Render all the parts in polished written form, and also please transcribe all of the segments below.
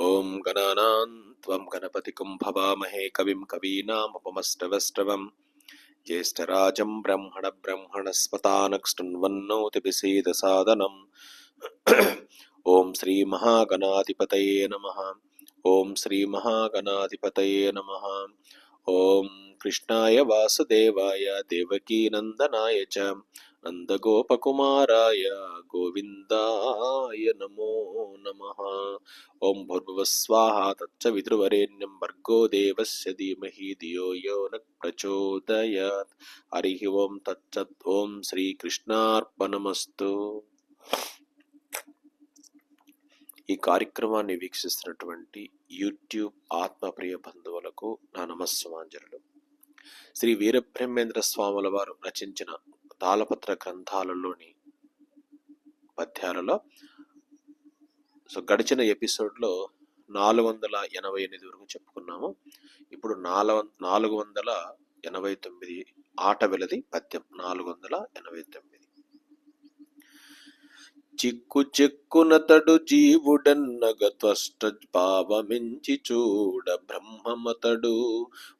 ఓం గణానాం త్వం గణపతికం భవామహే కవిం కవీనాముపమశ్రవశ్రవం జ్యేష్ఠరాజం బ్రహ్మణస్పతానక్షృణ్వన్నోతిభిసేదసాదనం ఓం శ్రీ మహాగణాధిపతయే నమః. ఓం శ్రీ మహాగణాధిపతయే నమః. ఓం కృష్ణాయ వాసుదేవాయ దేవకీనందనాయ చ నందగోపకుమారాయ గోవిందాయ నమో నమః. ఓం భూర్భువస్వాహ తత్సవితృవరేణ్యం భర్గో దేవస్య ధీమహి ధియో యో న ప్రచోదయాత్. హరి ఓం తత్సత్. ఓం శ్రీకృష్ణార్పణమస్తు. ఈ కార్యక్రమాన్ని వీక్షిస్తున్నటువంటి యూట్యూబ్ ఆత్మప్రియ బంధువులకు నా నమస్సుమాంజలులు. శ్రీ వీరబ్రహ్మేంద్ర స్వాముల వారు రచించిన తాళపత్ర గ్రంథాలలోని పద్యాలలో గడిచిన ఎపిసోడ్లో 488 వరకు చెప్పుకున్నాము. ఇప్పుడు 489 ఆట వెలది పద్యం 489. చిక్కు చెక్కునతడు జీవుడన్నగ త్వష్ట భావమించి చూడ బ్రహ్మమతడు.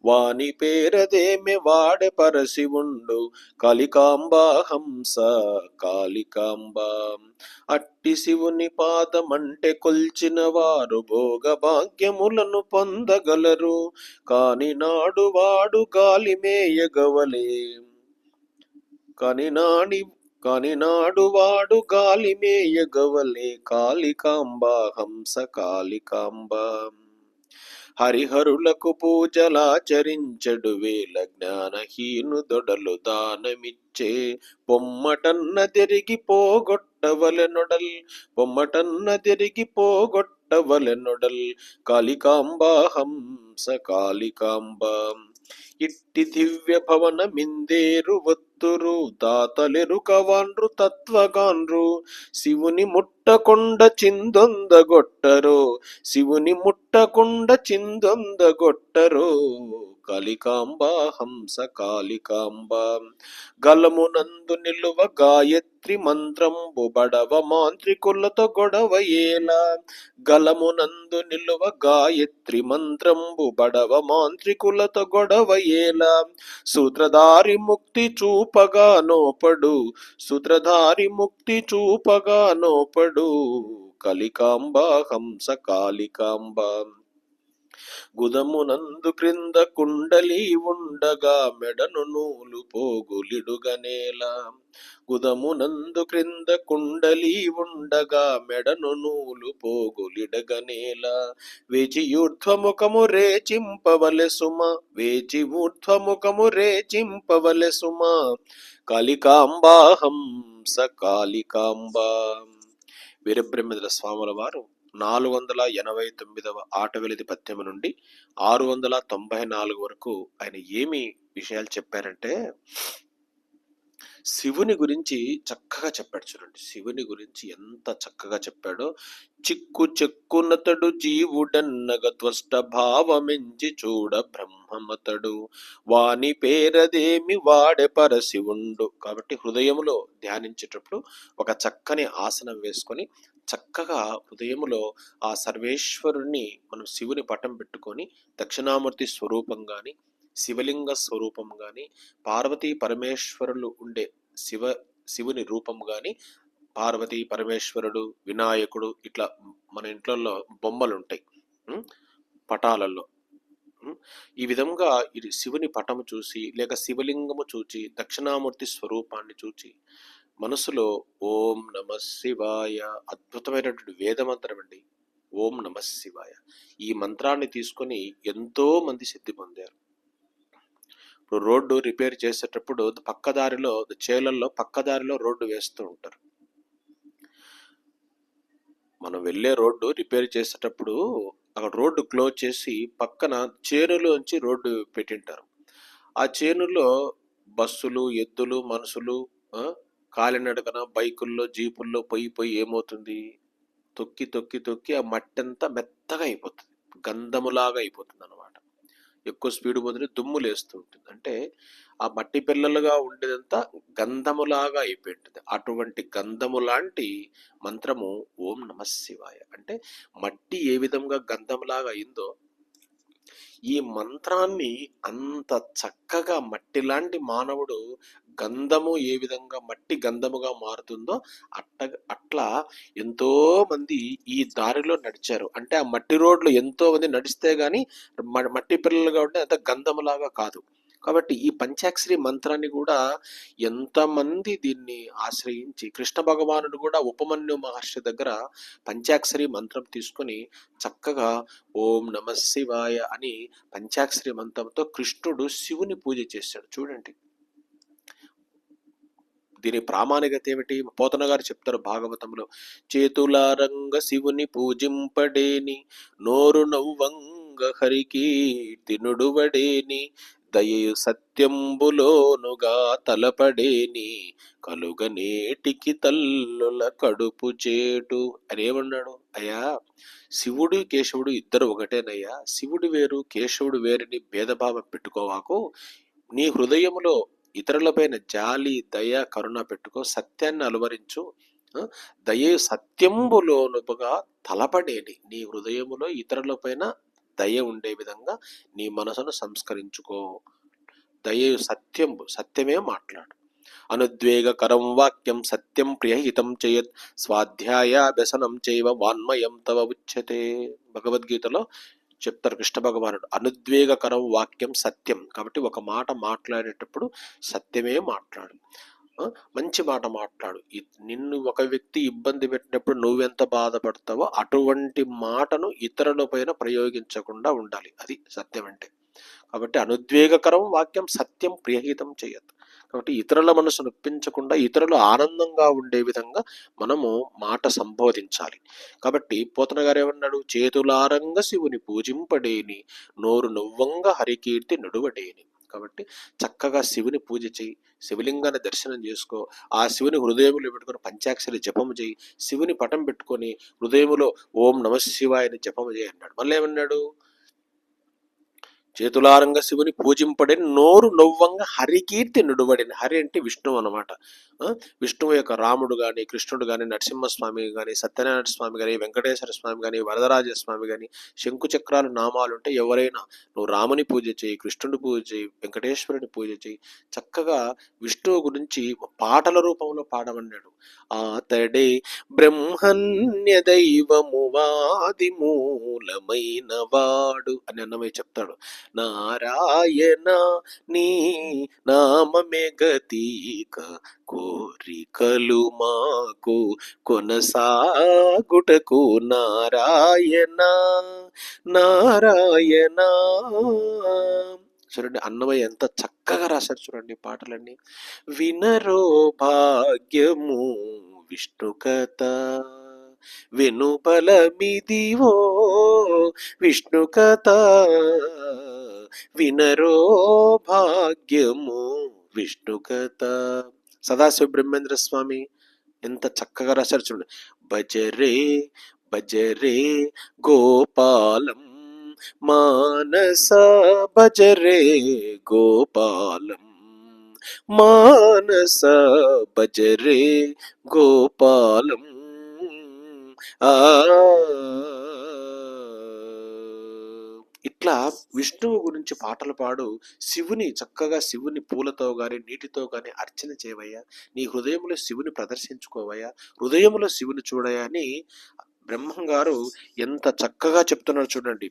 వాని పేరదేమి వాడె పరశివుండు కలికాంబా హంస కాళికాంబ. అట్టి శివుని పాదమంటే కొల్చిన వారు భోగ భాగ్యములను పొందగలరు. కాని నాడు వాడు గాలి మేయగవలే కాని నాడు వాడు గాలి మేయగవలే కాళికాంబ హంస కాళికాంబ. హరిహరులకు పూజలాచరించడు వేల జ్ఞానహీను దొడలు దానమిచ్చే. పొమ్మటన్న తిరిగి పోగొట్టవలెనొడల్ కాళికాంబ హంస కాళికాంబ. ఇట్టి దివ్య భవన మిందేరు వత్తురు తాతలెరుకవాండ్రు తత్వగాండ్రు. శివుని ముట్టకొండ చిందొందగొట్టరో కలికాంబ హంస కాళికాంబ. గలమునందు నిలువ గాయత్రి మంత్రంబు బడవ మాంత్రికులతో గొడవయేలా. గలమునందు నిలువ గాయత్రి మంత్రంబు బడవ మాంత్రికులతో గొడవయేలా. సూత్రధారి ముక్తి చూపగా నోపడు కలికాంబ హంస కాళికాంబ. గుదమునందు క్రింద కుండలి ఉండగా మెడను నూలు పోగులిడుగనేలా. గుదమునందు క్రింద కుండలి ఉండగా మెడను నూలు పోగులిడగనేలా. వేచి ఊర్ధ్వముఖము రేచింపవలె సుమ కాళికాంబ హంస కాళికాంబ. వీరబ్రహ్మేంద్ర స్వాముల వారు 489వ ఆటవెలిది పద్యము నుండి 694 వరకు ఆయన ఏమి విషయాలు చెప్పారంటే, శివుని గురించి చక్కగా చెప్పాడు. చూడండి, శివుని గురించి ఎంత చక్కగా చెప్పాడో. చిక్కు చెక్కునతడు జీవుడన్నగ త్వష్ట భావమించి చూడ బ్రహ్మమతడు. వాని పేరదేమి వాడె పరశివుండు. కాబట్టి హృదయములో ధ్యానించేటప్పుడు ఒక చక్కని ఆసనం వేసుకొని చక్కగా హృదయములో ఆ సర్వేశ్వరుణ్ణి మనం శివుని పటం పెట్టుకొని దక్షిణామూర్తి స్వరూపం కానీ, శివలింగ స్వరూపం కానీ, పార్వతీ పరమేశ్వరులు ఉండే శివుని రూపం కానీ, పార్వతీ పరమేశ్వరుడు, వినాయకుడు, ఇట్లా మన ఇంట్లో బొమ్మలు ఉంటాయి పటాలలో. ఈ విధంగా ఇది శివుని పటము చూసి లేక శివలింగము చూచి దక్షిణామూర్తి స్వరూపాన్ని చూచి మనసులో ఓం నమ శివాయ, అద్భుతమైనటువంటి వేదమంత్రం అండి ఓం నమ శివాయ. ఈ మంత్రాన్ని తీసుకొని ఎంతో మంది సిద్ధి పొందారు. ఇప్పుడు రోడ్డు రిపేర్ చేసేటప్పుడు చేలల్లో పక్కదారిలో రోడ్డు వేస్తూ ఉంటారు. మనం వెళ్ళే రోడ్డు రిపేర్ చేసేటప్పుడు అక్కడ రోడ్డు క్లోజ్ చేసి పక్కన చేనులోంచి రోడ్డు పెట్టింటారు. ఆ చేనులో బస్సులు, ఎద్దులు, మనుషులు కాలినడకన బైకుల్లో, జీపుల్లో పోయి ఏమవుతుంది, తొక్కి ఆ మట్టి అంతా మెత్తగా అయిపోతుంది, గంధములాగా అయిపోతుంది అన్నమాట. ఎక్కువ స్పీడ్ పోతుంటే దుమ్ము లేస్తూ ఉంటుంది. అంటే ఆ మట్టి పిల్లలుగా ఉండేదంతా గంధములాగా అయిపోయి ఉంటుంది. అటువంటి గంధము లాంటి మంత్రము ఓం నమః శివాయ. అంటే మట్టి ఏ విధంగా గంధంలాగా అయిందో ఈ మంత్రాన్ని అంత చక్కగా మట్టిలాంటి మానవుడు గంధము ఏ విధంగా మట్టి గంధముగా మారుతుందో అట్లా ఎంతో మంది ఈ దారిలో నడిచారు. అంటే ఆ మట్టి రోడ్లు ఎంతో మంది నడిస్తే గాని మట్టి పిల్లలుగా ఉంటే అంత గంధములాగా కాదు. కాబట్టి ఈ పంచాక్షరి మంత్రాన్ని కూడా ఎంతమంది దీన్ని ఆశ్రయించి కృష్ణ భగవానుడు కూడా ఉపమన్యు మహర్షి దగ్గర పంచాక్షరి మంత్రం తీసుకొని చక్కగా ఓం నమ శివాయ అని పంచాక్షరి మంత్రంతో కృష్ణుడు శివుని పూజ చేశాడు. చూడండి దీని ప్రామాణికత ఏమిటి? పోతన గారు చెప్తారు భాగవతంలో, చేతులారంగ శివుని పూజింపడేని నోరు నవ్వంగ హరికి తినుడువడేని దయయు సత్యంబులోనుగా తలపడేని కలుగనేటికి తల్లుల కడుపు చేటు అని ఏమన్నాడు? అయ్యా శివుడు కేశవుడు ఇద్దరు ఒకటేనయ్యా, శివుడు వేరు కేశవుడు వేరుని భేదభావం పెట్టుకోవాకు, నీ హృదయములో ఇతరులపైన జాలి దయ కరుణ పెట్టుకో, సత్యాన్ని అలవరించు, దయ సత్యంబులోనుగా తలపడేని నీ హృదయములో ఇతరులపైన దయ ఉండే విధంగా నీ మనసును సంస్కరించుకో. దయ సత్యమే మాట్లాడు. అనుద్వేగకరం వాక్యం సత్యం ప్రియహితం చేయత్ స్వాధ్యాయాభ్యసనం చైవ వాన్మయం తవ ఉచ్యతే. భగవద్గీతలో చెప్తారు కృష్ణ భగవానుడు, అనుద్వేగకరం వాక్యం సత్యం. కాబట్టి ఒక మాట మాట్లాడేటప్పుడు సత్యమే మాట్లాడు, మంచి మాట మాట్లాడు. నిన్ను ఒక వ్యక్తి ఇబ్బంది పెట్టినప్పుడు నువ్వెంత బాధపడతావో అటువంటి మాటను ఇతరుల పైన ప్రయోగించకుండా ఉండాలి. అది సత్యం అంటే. కాబట్టి అనుద్వేగకరం వాక్యం సత్యం ప్రియహితం చేయదు. కాబట్టి ఇతరుల మనసు నొప్పించకుండా ఇతరులు ఆనందంగా ఉండే విధంగా మనము మాట సంబోధించాలి. కాబట్టి పోతన గారు ఏమన్నాడు? చేతులారంగ శివుని పూజింపడేని నోరు నవ్వంగ హరికీర్తి నడువడేని. కాబట్టి చక్కగా శివుని పూజ చేయి, శివలింగాన్ని దర్శనం చేసుకో, ఆ శివుని హృదయములో పెట్టుకొని పంచాక్షరి జపము చేయి, శివుని పటం పెట్టుకొని హృదయములో ఓం నమ శివాయని జపము చేయి అన్నాడు. మళ్ళీ ఏమన్నాడు? చేతులారంగ శివుని పూజింపడని నోరు నవ్వంగా హరికీర్తి నుడువడిని. హరి అంటే విష్ణువు అనమాట. విష్ణువు యొక్క రాముడు కానీ కృష్ణుడు కానీ నరసింహస్వామి కానీ సత్యనారాయణ స్వామి కానీ వెంకటేశ్వర స్వామి కానీ వరదరాజ స్వామి కానీ శంకు చక్రాలు నామాలు ఉంటే ఎవరైనా నువ్వు రాముని పూజ చేయి, కృష్ణుడి పూజ చేయి, వెంకటేశ్వరుని పూజ చేయి, చక్కగా విష్ణువు గురించి పాటల రూపంలో పాడమన్నాడు. ఆతడే బ్రహ్మణ్య దైవము వాది మూలమైన వాడు అని అన్నమయ్య చెప్తాడు. నారాయణ నీ నామమే గతీక కోరికలు మాకు కొనసాగుటకు నారాయణ నారాయణ. చూడండి అన్నమయ్య ఎంత చక్కగా రాశారు చూడండి పాటలన్నీ. వినరో భాగ్యము విష్ణు కథ వెనుబలమిదివో విష్ణు కథ వినరో భాగ్యము విష్ణు కథ. సదాశివ బ్రహ్మేంద్ర స్వామి ఎంత చక్కగా రాశారు చూడండి. భజరే భజరే గోపాలం మానస భజరే గోపాలం మానస భజరే గోపాలం. ఇట్లా విష్ణువు గురించి పాటలు పాడు, శివుని చక్కగా శివుని పూలతో గాని నీటితో గాని అర్చన చేయవయ్యా, నీ హృదయంలో శివుని ప్రదర్శించుకోవయ్యా, హృదయంలో శివుని చూడయా అని బ్రహ్మం గారు ఎంత చక్కగా చెప్తున్నారు చూడండి.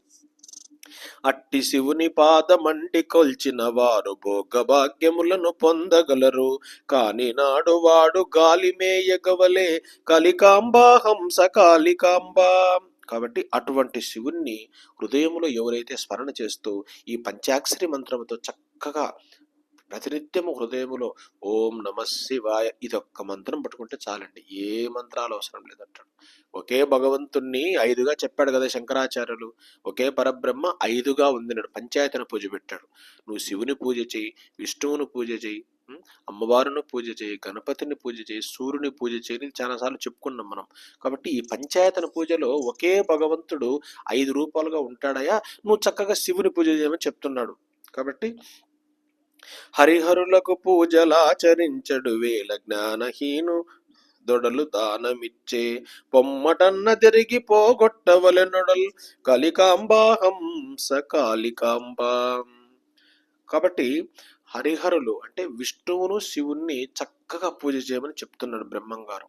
అట్టి శివుని పాదమంటి కొల్చిన వారు భోగభాగ్యములను పొందగలరు, కాని నాడు వాడు గాలి మేయగవలే కలికాంబా హంస కాళికాంబా. కాబట్టి అటువంటి శివుణ్ణి హృదయంలో ఎవరైతే స్మరణ చేస్తూ ఈ పంచాక్షరి మంత్రముతో చక్కగా ప్రతినిత్యము హృదయములో ఓం నమ శివాయ ఇదొక్క మంత్రం పట్టుకుంటే చాలండి, ఏ మంత్రాలు అవసరం లేదంటాడు. ఒకే భగవంతుణ్ణి 5గా చెప్పాడు కదా శంకరాచార్యులు, ఒకే పరబ్రహ్మ 5గా ఉంది, పంచాయతన పూజ పెట్టాడు. నువ్వు శివుని పూజ చేయి, విష్ణువుని పూజ చేయి, అమ్మవారిని పూజ చేయి, గణపతిని పూజ చేయి, సూర్యుని పూజ చేయి, చాలాసార్లు చెప్పుకున్నాం మనం. కాబట్టి ఈ పంచాయతన పూజలో ఒకే భగవంతుడు 5 రూపాలుగా ఉంటాడయా, నువ్వు చక్కగా శివుని పూజ చేయమని చెప్తున్నాడు. కాబట్టి హరిహరులకు పూజలాచరించడు వేల జ్ఞానహీను దొడలు దానమిచ్చే పొమ్మటన్న తిరిగి పోగొట్టవలెనొడల్ కలికాంబా హంస కాళికాంబా. కాబట్టి హరిహరులు అంటే విష్ణువును శివుణ్ణి చక్కగా పూజ చేయమని చెప్తున్నాడు బ్రహ్మంగారు.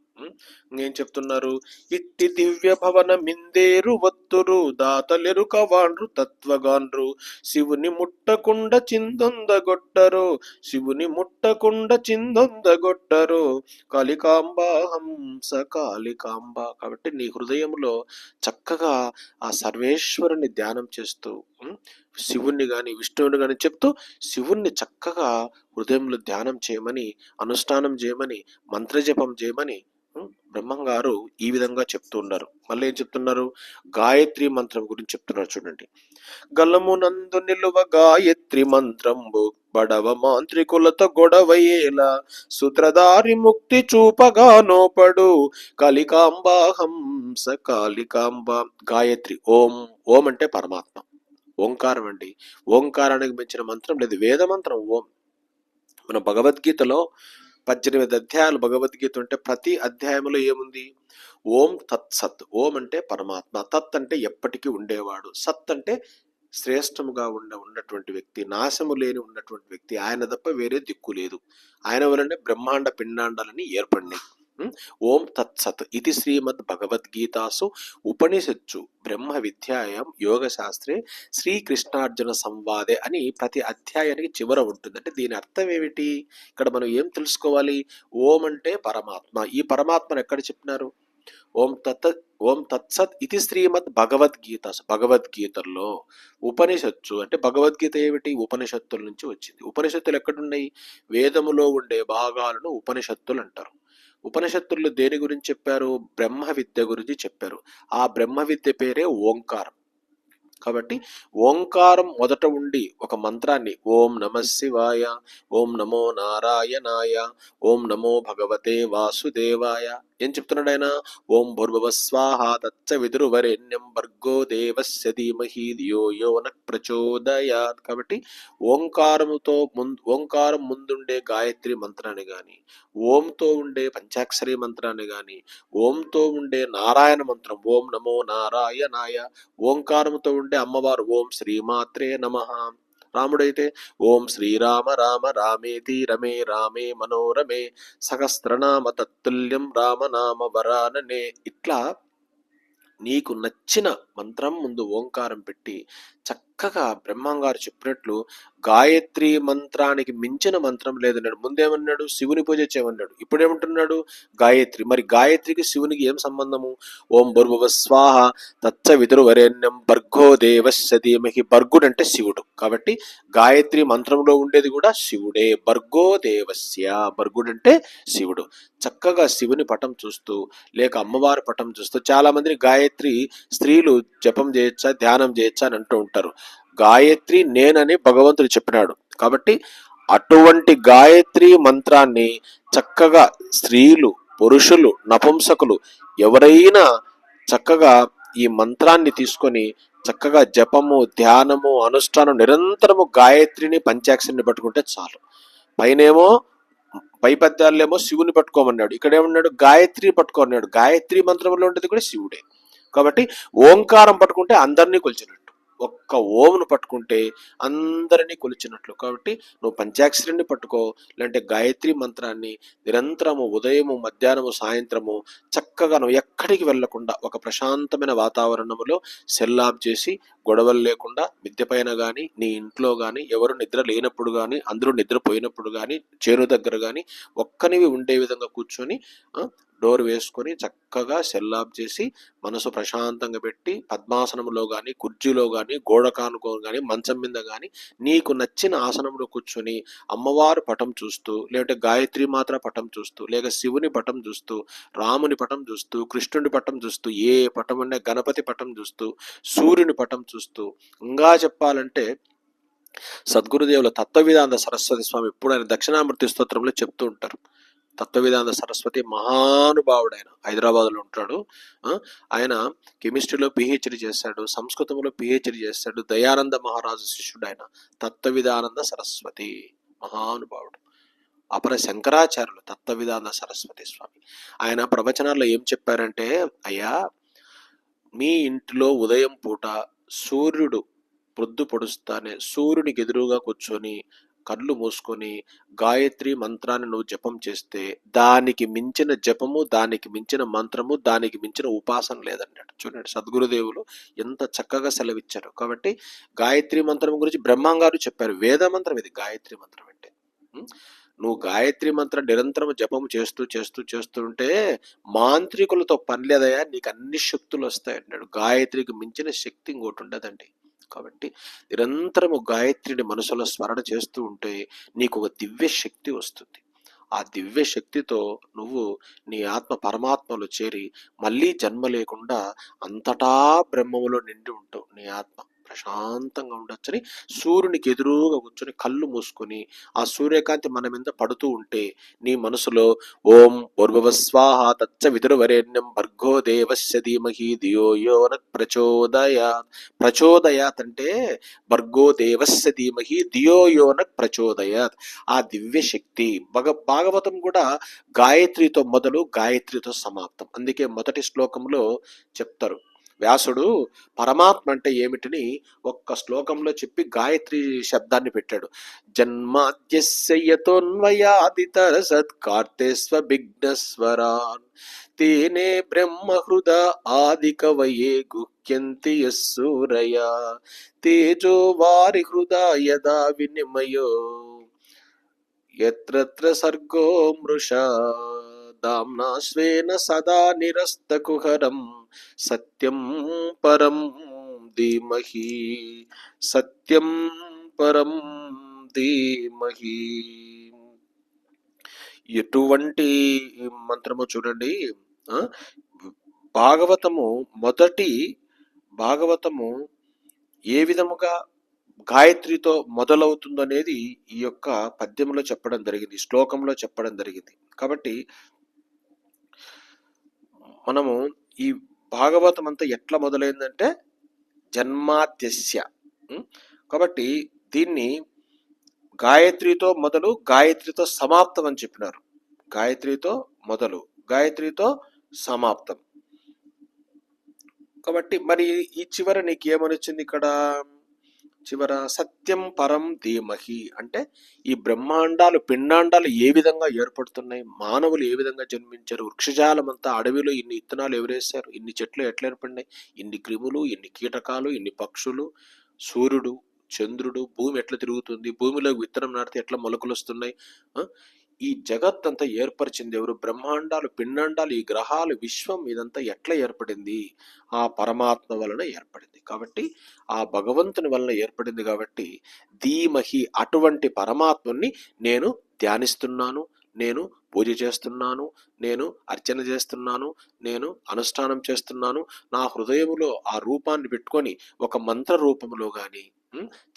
ఇంకేం చెప్తున్నారు? ఇట్టి దివ్య భవన మిందేరు వత్తురు దాతలెరుక వాండ్రు తత్వగాండ్రు శివుని ముట్టకుండ చిందొందగొట్టరు శివుని ముట్టకుండ చిందొందగొట్టరు కాళికాంబా హంస కాళికాంబ. కాబట్టి నీ హృదయంలో చక్కగా ఆ సర్వేశ్వరుని ధ్యానం చేస్తూ శివుణ్ణి కానీ విష్ణువుని కానీ చెప్తూ శివుణ్ణి చక్కగా హృదయంలో ధ్యానం చేయమని, అనుష్ఠానం చేయమని, మంత్రజపం చేయమని బ్రహ్మంగారు ఈ విధంగా చెప్తూ ఉన్నారు. మళ్ళీ ఏం చెప్తున్నారు? గాయత్రి మంత్రం గురించి చెప్తున్నారు చూడండి. గలమునందు నిలువ గాయత్రి మంత్రంబు బడవ మాంత్రికులతో గొడవయేలా సూత్రధారి ముక్తి చూపగా నోపడు కలికాంబా హంస కాళికాంబ. గాయత్రి ఓం. ఓం అంటే పరమాత్మ, ఓంకారం అండి. ఓంకారానికి మించిన మంత్రం లేదు, వేద మంత్రం ఓం. మన భగవద్గీతలో 18 అధ్యాయాలు భగవద్గీత ఉంటే ప్రతి అధ్యాయంలో ఏముంది? ఓం తత్సత్. ఓం అంటే పరమాత్మ, తత్ అంటే ఎప్పటికీ ఉండేవాడు, సత్ అంటే శ్రేష్టముగా ఉన్నటువంటి వ్యక్తి, నాశము లేని ఉన్నటువంటి వ్యక్తి, ఆయన తప్ప వేరే దిక్కు లేదు, ఆయన వలనే బ్రహ్మాండ పిండాండాలని ఏర్పడినాయి. ఓం తత్సత్ ఇది శ్రీమద్ భగవద్గీతాసు ఉపనిషత్సు బ్రహ్మ విద్యాయాం యోగశాస్త్రే శ్రీకృష్ణార్జున సంవాదే అని ప్రతి అధ్యాయానికి చివర ఉంటుంది. అంటే దీని అర్థం ఏమిటి? ఇక్కడ మనం ఏం తెలుసుకోవాలి? ఓం అంటే పరమాత్మ. ఈ పరమాత్మను ఎక్కడ చెప్పినారు? ఓం తత్సత్ ఇది శ్రీమద్ భగవద్గీత. భగవద్గీతల్లో ఉపనిషత్తు అంటే భగవద్గీత ఏమిటి? ఉపనిషత్తుల నుంచి వచ్చింది. ఉపనిషత్తులు ఎక్కడున్నాయి? వేదములో ఉండే భాగాలను ఉపనిషత్తులు అంటారు. ఉపనిషత్తుల్లో దేని గురించి చెప్పారు? బ్రహ్మ విద్య గురించి చెప్పారు. ఆ బ్రహ్మ విద్య పేరే ఓంకారం. కాబట్టి ఓంకారం మొదట ఉండి ఒక మంత్రాన్ని ఓం నమ శివాయ, ఓం నమో నారాయణాయ, ఓం నమో భగవతే వాసుదేవాయ ఏం చెప్తున్నాడు ఆయన? ఓం భూర్భువ స్వాహ తత్సవితుర్వరేణ్యం భర్గో దేవస్య ధీమహి ధియో యో న ప్రచోదయాత్. కాబట్టి ఓంకారం ముందుండే గాయత్రి మంత్రాన్ని కానీ, ఓంతో ఉండే పంచాక్షరి మంత్రాన్ని కానీ, ఓంతో ఉండే నారాయణ మంత్రం ఓం నమో నారాయణాయ, ఓంకారంతో ఉండే అమ్మవారు ఓం శ్రీమాత్రే నమః. రాముడైతే ఓం శ్రీరామ రామ రామేతి రమే రామే మనోరమే సహస్రనామ తత్తుల్యం రామనామ వరాననే. ఇట్లా నీకు నచ్చిన మంత్రం ముందు ఓంకారం పెట్టి చక్కగా బ్రహ్మంగారు చెప్పినట్లు గాయత్రి మంత్రానికి మించిన మంత్రం లేదన్నాడు. ముందేమన్నాడు? శివుని పూజ చేయమన్నాడు. ఇప్పుడేమంటున్నాడు? గాయత్రి. మరి గాయత్రికి శివునికి ఏం సంబంధము? ఓం భూర్భువ స్వాహ తత్సవితుర్వరేణ్యం భర్గో దేవస్య ధీమహి. భర్గుడు అంటే శివుడు. కాబట్టి గాయత్రి మంత్రంలో ఉండేది కూడా శివుడే. భర్గో దేవస్య, భర్గుడు అంటే శివుడు. చక్కగా శివుని పటం చూస్తూ లేక అమ్మవారి పటం చూస్తూ, చాలా మంది గాయత్రి స్త్రీలు జపం చేయొచ్చా, ధ్యానం చేయొచ్చా అని అంటూ ఉంటారు. గాయత్రి నేనని భగవంతుడు చెప్పినాడు. కాబట్టి అటువంటి గాయత్రి మంత్రాన్ని చక్కగా స్త్రీలు, పురుషులు, నపుంసకులు ఎవరైనా చక్కగా ఈ మంత్రాన్ని తీసుకొని చక్కగా జపము, ధ్యానము, అనుష్ఠానం నిరంతరము గాయత్రిని పంచాక్షరిని పట్టుకుంటే చాలు. పైనేమో పై పద్యాలేమో శివుని పట్టుకోమన్నాడు, ఇక్కడ ఏమన్నాడు? గాయత్రి పట్టుకోమన్నాడు. గాయత్రి మంత్రంలో ఉండేది కూడా శివుడే. కాబట్టి ఓంకారం పట్టుకుంటే అందరినీ కొలిచినట్టు, ఒక్క ఓంను పట్టుకుంటే అందరినీ కొలిచినట్లు. కాబట్టి నువ్వు పంచాక్షరిని పట్టుకో, లేదంటే గాయత్రి మంత్రాన్ని నిరంతరము ఉదయము, మధ్యాహ్నము, సాయంత్రము చక్కగా నువ్వు ఎక్కడికి వెళ్లకుండా ఒక ప్రశాంతమైన వాతావరణంలో సెల్ ఆఫ్ చేసి, గొడవలు లేకుండా మిద్దె పైన కానీ, నీ ఇంట్లో కానీ, ఎవరు నిద్ర లేనప్పుడు కానీ, అందరూ నిద్రపోయినప్పుడు కానీ, చేను దగ్గర కానీ ఒక్కనివి ఉండే విధంగా కూర్చొని డోర్ వేసుకొని చక్కగా సెల్ ఆఫ్ చేసి మనసు ప్రశాంతంగా పెట్టి పద్మాసనంలో కానీ, కుర్చీలో కానీ, గోడ కానుకో కానీ, మంచం మీద కానీ నీకు నచ్చిన ఆసనంలో కూర్చొని అమ్మవారు పటం చూస్తూ, లేదంటే గాయత్రి మాత్ర పటం చూస్తూ, లేక శివుని పటం చూస్తూ, రాముని పటం చూస్తూ, కృష్ణుని పటం చూస్తూ, ఏ పటం అంటే గణపతి పటం చూస్తూ, సూర్యుని పటం చూస్తూ, ఇంకా చెప్పాలంటే సద్గురుదేవుల తత్వవేదాంత సరస్వతి స్వామి ఎప్పుడు ఆయన దక్షిణామూర్తి స్తోత్రంలో చెప్తూ ఉంటారు. తత్వవేదాంత సరస్వతి మహానుభావుడు, ఆయన హైదరాబాద్లో ఉంటాడు. ఆయన కెమిస్ట్రీలో పిహెచ్డి చేశాడు, సంస్కృతంలో పిహెచ్డి చేశాడు. దయానంద మహారాజు శిష్యుడు ఆయన. తత్వవిధానంద సరస్వతి మహానుభావుడు. అపర శంకరాచార్యులు తత్వవిధాన సరస్వతి స్వామి. ఆయన ప్రవచనాల్లో ఏం చెప్పారంటే, అయ్యా మీ ఇంట్లో ఉదయం పూట సూర్యుడు పొద్దు పొడుస్తానే సూర్యునికి ఎదురుగా కూర్చొని కళ్ళు మూసుకొని గాయత్రి మంత్రాన్ని నువ్వు జపం చేస్తే దానికి మించిన జపము, దానికి మించిన మంత్రము, దానికి మించిన ఉపాసన లేదన్నాడు. చూడండి సద్గురుదేవులు ఎంత చక్కగా సెలవిచ్చారు. కాబట్టి గాయత్రి మంత్రం గురించి బ్రహ్మంగారు చెప్పారు. వేద మంత్రం ఇది గాయత్రి మంత్రం అంటే. నువ్వు గాయత్రి మంత్రం నిరంతరం జపం చేస్తూ చేస్తూ చేస్తుంటే మాంత్రికులతో పని లేదయా, నీకు అన్ని శక్తులు వస్తాయి అన్నాడు. గాయత్రికి మించిన శక్తి ఇంకోటి ఉండదండి. కాబట్టి నిరంతరము గాయత్రిని మనసులో స్మరణ చేస్తూ ఉంటే నీకు ఒక దివ్య శక్తి వస్తుంది. ఆ దివ్య శక్తితో నువ్వు నీ ఆత్మ పరమాత్మలో చేరి మళ్ళీ జన్మ లేకుండా అంతటా బ్రహ్మములో నిండి ఉంటావు. నీ ఆత్మ ప్రశాంతంగా ఉండొచ్చని సూర్యునికి ఎదురుగా కూర్చొని కళ్ళు మూసుకొని ఆ సూర్యకాంతి మన మీద పడుతూ ఉంటే నీ మనసులో ఓం పూర్వస్వాహ తచ్చ విదురవరేణ్యం భర్గో దేవస్య ధీమహి ధియో యో న ప్రచోదయాత్. ప్రచోదయాత్ అంటే భర్గో దేవస్య ధీమహి ధియో యో న ప్రచోదయాత్. ఆ దివ్య శక్తి భాగవతం కూడా గాయత్రితో మొదలు గాయత్రితో సమాప్తం. అందుకే మొదటి శ్లోకంలో చెప్తారు, వ్యాసుడు పరమాత్మ అంటే ఏమిటిని ఒక్క శ్లోకంలో చెప్పి గాయత్రి శబ్దాన్ని పెట్టాడు. జన్మాద్యస్య యతోన్వయాదితర సత్కార్తేస్వ విఘ్నస్వరాన్ తేనే బ్రహ్మహృద ఆది కవయే గుహ్యంతి యస్సూరయ తేజో వారి హృదా యదా వినిమయో యత్రత్ర సర్గో మృషా దామ్నా స్వేన సదా నిరస్తకుహరం సత్యం పరం ధీమహి సత్యం పరం ధీమహి. ఎటువంటి మంత్రము చూడండి. భాగవతము ఏ విధముగా గాయత్రితో మొదలవుతుందో అనేది ఈ యొక్క పద్యంలో చెప్పడం జరిగింది, శ్లోకంలో చెప్పడం జరిగింది. కాబట్టి మనము ఈ భాగవతం అంతా ఎట్లా మొదలైందంటే జన్మాద్యస్య. కాబట్టి దీన్ని గాయత్రితో మొదలు గాయత్రితో సమాప్తం అని చెప్పినారు. గాయత్రితో మొదలు గాయత్రితో సమాప్తం. కాబట్టి మరి ఈ చివర నీకేమనిచ్చింది ఇక్కడ? చివర సత్యం పరం ధీమహి అంటే ఈ బ్రహ్మాండాలు పిండాండాలు ఏ విధంగా ఏర్పడుతున్నాయి, మానవులు ఏ విధంగా జన్మించారు, వృక్షజాలం అంతా అడవిలో ఇన్ని విత్తనాలు ఎవరేశారు, ఇన్ని చెట్లు ఎట్లా ఏర్పడినాయి, ఇన్ని క్రిములు, ఇన్ని కీటకాలు, ఇన్ని పక్షులు, సూర్యుడు, చంద్రుడు, భూమి ఎట్లా తిరుగుతుంది, భూమిలో విత్తనం నాటితే ఎట్లా మొలకలు వస్తున్నాయి, ఈ జగత్ అంతా ఏర్పరిచింది ఎవరు? బ్రహ్మాండాలు పిండాండాలు, ఈ గ్రహాలు, విశ్వం ఇదంతా ఎట్లా ఏర్పడింది? ఆ పరమాత్మ వలన ఏర్పడింది. కాబట్టి ఆ భగవంతుని వలన ఏర్పడింది. కాబట్టి ధీమహి అటువంటి పరమాత్మని నేను ధ్యానిస్తున్నాను, నేను పూజ చేస్తున్నాను, నేను అర్చన చేస్తున్నాను, నేను అనుష్ఠానం చేస్తున్నాను. నా హృదయములో ఆ రూపాన్ని పెట్టుకొని ఒక మంత్ర రూపంలో కానీ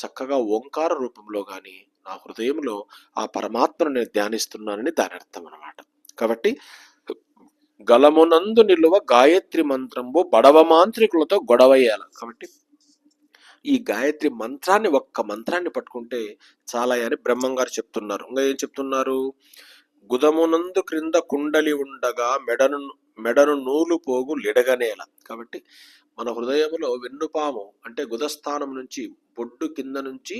చక్కగా ఓంకార రూపంలో కానీ నా హృదయంలో ఆ పరమాత్మను నేను ధ్యానిస్తున్నానని దాని అర్థం అన్నమాట. కాబట్టి గలమునందు నిలువ గాయత్రి మంత్రంబు బడవ మాంత్రికులతో గొడవయ్యాల. కాబట్టి ఈ గాయత్రి మంత్రాన్ని, ఒక్క మంత్రాన్ని పట్టుకుంటే చాలా అని బ్రహ్మంగారు చెప్తున్నారు. ఇంకా ఏం చెప్తున్నారు? గుదమునందు క్రింద కుండలి ఉండగా మెడను నూలు పోగు లిడగనేల. కాబట్టి మన హృదయంలో వెన్నుపాము అంటే గుదస్థానం నుంచి బొడ్డు కింద నుంచి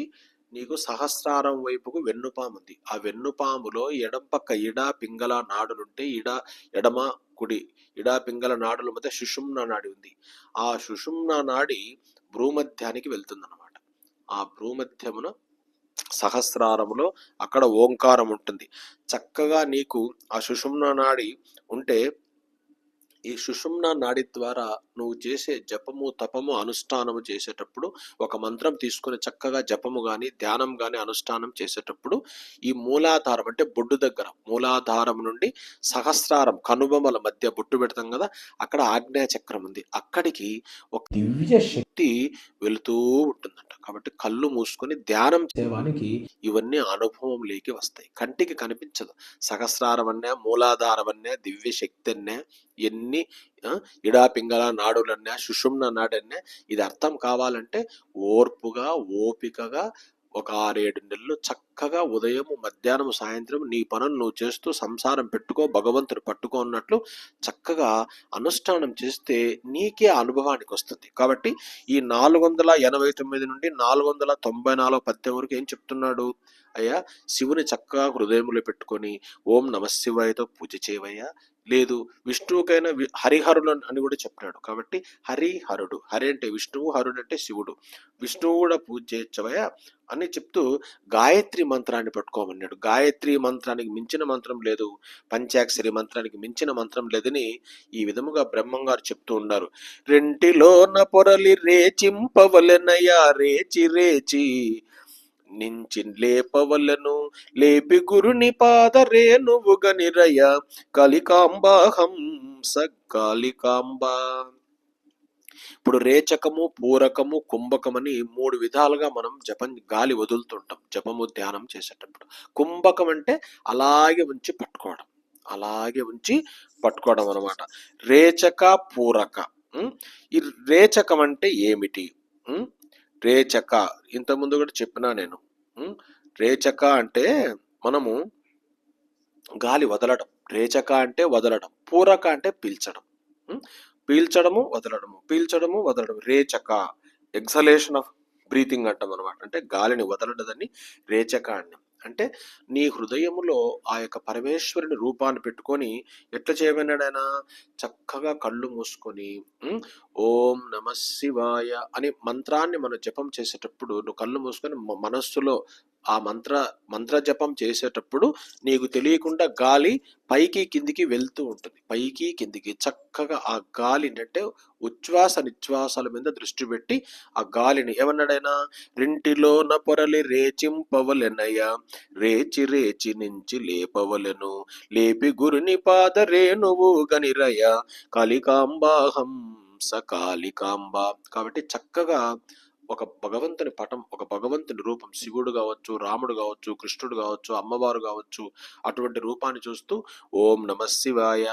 నీకు సహస్రారం వైపుకు వెన్నుపాము ఉంది. ఆ వెన్నుపాములో ఎడం పక్క ఇడా పింగళ నాడులుంటే ఎడమ కుడి ఇడా పింగళ నాడుల మధ్య సుషుమ్న నాడి ఉంది. ఆ సుషుమ్న నాడి భ్రూమధ్యానికి వెళ్తుందన్నమాట. ఆ భ్రూమధ్యమున సహస్రారములో అక్కడ ఓంకారం ఉంటుంది. చక్కగా నీకు ఆ సుషుమ్న నాడి ఉంటే ఈ సుషుమ్న నాడి ద్వారా నువ్వు చేసే జపము తపము అనుష్ఠానము చేసేటప్పుడు ఒక మంత్రం తీసుకొని చక్కగా జపము కానీ ధ్యానం కానీ అనుష్ఠానం చేసేటప్పుడు ఈ మూలాధారం అంటే బొడ్డు దగ్గర మూలాధారం నుండి సహస్రారం కనుబొమల మధ్య బొట్టు పెడతాం కదా, అక్కడ ఆగ్నేయ చక్రం ఉంది, అక్కడికి ఒక దివ్య శక్తి వెళుతూ ఉంటుందంట. కాబట్టి కళ్ళు మూసుకొని ధ్యానం చేసేవానికి ఇవన్నీ అనుభవం లేకి వస్తాయి. కంటికి కనిపించదు. సహస్రారం అన్నా మూలాధారం అన్నా దివ్య శక్తి అన్నా ఎన్ని ఇడా పింగళ నాడులన్నా సుషుమ్న నాడన్నా ఇది అర్థం కావాలంటే ఓర్పుగా ఓపికగా ఒక 6-7 నెలలు చక్కగా ఉదయం మధ్యాహ్నం సాయంత్రం నీ పనులు నువ్వు చేస్తూ సంసారం పెట్టుకో భగవంతుడు పట్టుకో అన్నట్లు చక్కగా అనుష్ఠానం చేస్తే నీకే అనుభవానికి వస్తుంది. కాబట్టి ఈ 489 నుండి 494 పద్యం వరకు ఏం చెప్తున్నాడు? అయ్యా శివుని చక్కగా హృదయములో పెట్టుకొని ఓం నమశివాయతో పూజ చేయవయ్యా. లేదు విష్ణువుకైనా హరిహరులు అని కూడా చెప్పినాడు. కాబట్టి హరిహరుడు, హరి అంటే విష్ణువు, హరుడు అంటే శివుడు, విష్ణువు కూడా పూజ చేయొచ్చవయ్యా అని చెప్తూ గాయత్రి మంత్రాన్ని పట్టుకోమన్నాడు. గాయత్రి మంత్రానికి మించిన మంత్రం లేదు, పంచాక్షరి మంత్రానికి మించిన మంత్రం లేదని ఈ విధముగా బ్రహ్మంగారు చెప్తూ ఉన్నారు. రెంటిలోన పొరలి రేచింపవలెనయా రేచి రేచి నించి లేపవలను లేపి గురుని పాదరేణువు గనిరయ కలికాంబా హంస కాళికాంబ. ఇప్పుడు రేచకము పూరకము కుంభకమని 3 విధాలుగా మనం జపం గాలి వదులుతుంటాం జపము ధ్యానం చేసేటప్పుడు. కుంభకం అంటే అలాగే ఉంచి పట్టుకోవడం, అలాగే ఉంచి పట్టుకోవడం అనమాట. రేచక పూరక. ఈ రేచకం అంటే ఏమిటి? రేచక ఇంతకుముందు కూడా చెప్పినా నేను. రేచక అంటే మనము గాలి వదలడం, రేచక అంటే వదలడం, పూరక అంటే పీల్చడం. పీల్చడము వదలడము, పీల్చడము వదలడం, రేచక ఎక్సలేషన్ ఆఫ్ బ్రీతింగ్ అంటాం అనమాట. అంటే గాలిని వదలడదని రేచక అన్నాం. అంటే నీ హృదయములో ఆ యొక్క పరమేశ్వరుని రూపాన్ని పెట్టుకొని ఎట్లా చేయమన్నాడు ఆయన? చక్కగా కళ్ళు మూసుకొని ఓం నమ శివాయ అని మంత్రాన్ని మనం జపం చేసేటప్పుడు నువ్వు కళ్ళు మూసుకొని మనస్సులో ఆ మంత్ర జపం చేసేటప్పుడు నీకు తెలియకుండా గాలి పైకి కిందికి వెళ్తూ ఉంటుంది, పైకి కిందికి. చక్కగా ఆ గాలిని అంటే ఉచ్ఛ్వాస నిశ్వాసాల మీద దృష్టి పెట్టి ఆ గాలిని ఏమన్నాడైనా? రెంటిలోన పొరలి రేచింపవలెనయ్య రేచి రేచి నుంచి లేపవలెను లేపి గురుని పాదరేణువు గనిరయ కలికాంబా హంస కాళికాంబ. కాబట్టి చక్కగా ఒక భగవంతుని పటం, ఒక భగవంతుని రూపం, శివుడు కావచ్చు, రాముడు కావచ్చు, కృష్ణుడు కావచ్చు, అమ్మవారు కావచ్చు, అటువంటి రూపాన్ని చూస్తూ ఓం నమ శివాయ,